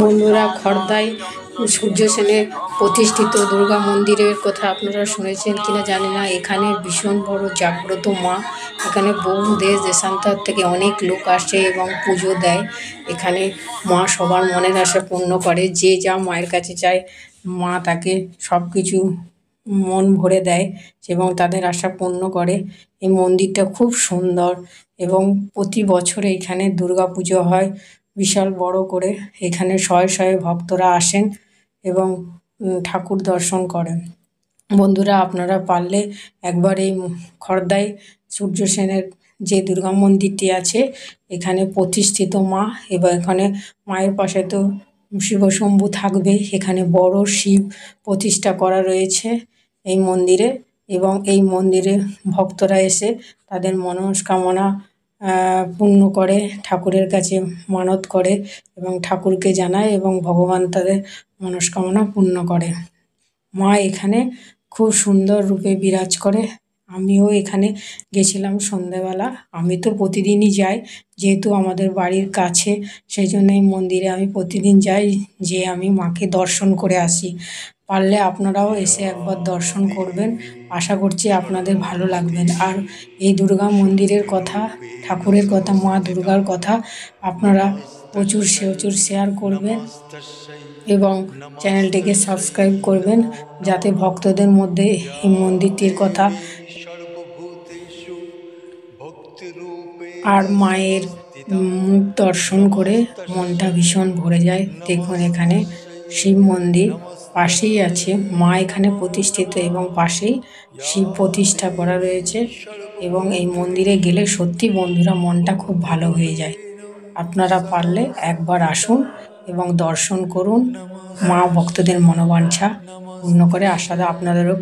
বন্ধুরা, খড়দায় সূর্য সেনের প্রতিষ্ঠিত দুর্গা মন্দিরের কথা আপনারা শুনেছেন কিনা জানি না। এখানে ভীষণ বড় জাগ্রত মা। এখানে বহু দেশ দেশান্তর থেকে অনেক লোক আসে এবং পুজো দেয়। এখানে মা সবার মনের আশা পূর্ণ করে। যে যা মায়ের কাছে চায় মা তাকে সব কিছু মন ভরে দেয় এবং তাদের আশা পূর্ণ করে। এই মন্দিরটা খুব সুন্দর এবং প্রতি বছরে এখানে দুর্গা পুজো হয় বিশাল বড় করে। এখানে শয়ে শয়ে ভক্তরা আসেন এবং ঠাকুর দর্শন করেন। বন্ধুরা, আপনারা পারলে একবার এই খড়দায় সূর্য সেনের যে দুর্গা মন্দিরটি আছে এখানে প্রতিষ্ঠিত মা, এবং এখানে মায়ের পাশে তো শিবশম্ভু থাকবে। এখানে বড় শিব প্রতিষ্ঠা করা রয়েছে এই মন্দিরে, এবং এই মন্দিরে ভক্তরা এসে তাদের মনস্কামনা পূর্ণ করে, ঠাকুরের কাছে মানত করে এবং ঠাকুরকে জানায় এবং ভগবান তাদের মনস্কামনা পূর্ণ করে। মা এখানে খুব সুন্দর রূপে বিরাজ করে। আমিও এখানে গেছিলাম সন্ধেবেলা। আমি তো প্রতিদিনই যাই, যেহেতু আমাদের বাড়ির কাছে, সেই জন্য এই মন্দিরে আমি প্রতিদিন যাই, যে আমি মাকে দর্শন করে আসি। পারলে আপনারাও এসে একবার দর্শন করবেন। আশা করছি আপনাদের ভালো লাগবেন। আর এই দুর্গা মন্দিরের কথা, ঠাকুরের কথা, মা দুর্গার কথা আপনারা প্রচুর শেয়ার করবেন এবং চ্যানেলটিকে সাবস্ক্রাইব করবেন, যাতে ভক্তদের মধ্যে এই মন্দিরটির কথা আর মায়ের মুখ দর্শন করে মনটা ভীষণ ভরে যায়। দেখুন, এখানে শিব মন্দির পাশেই আছে, মা এখানে প্রতিষ্ঠিত এবং পাশেই শিব প্রতিষ্ঠা করা রয়েছে। এবং এই মন্দিরে গেলে সত্যি বন্ধুরা মনটা খুব ভালো হয়ে যায়। আপনারা পারলে একবার আসুন এবং দর্শন করুন। মা ভক্তদের মনোবাঞ্ছা পূর্ণ করে। আশা আপনাদেরও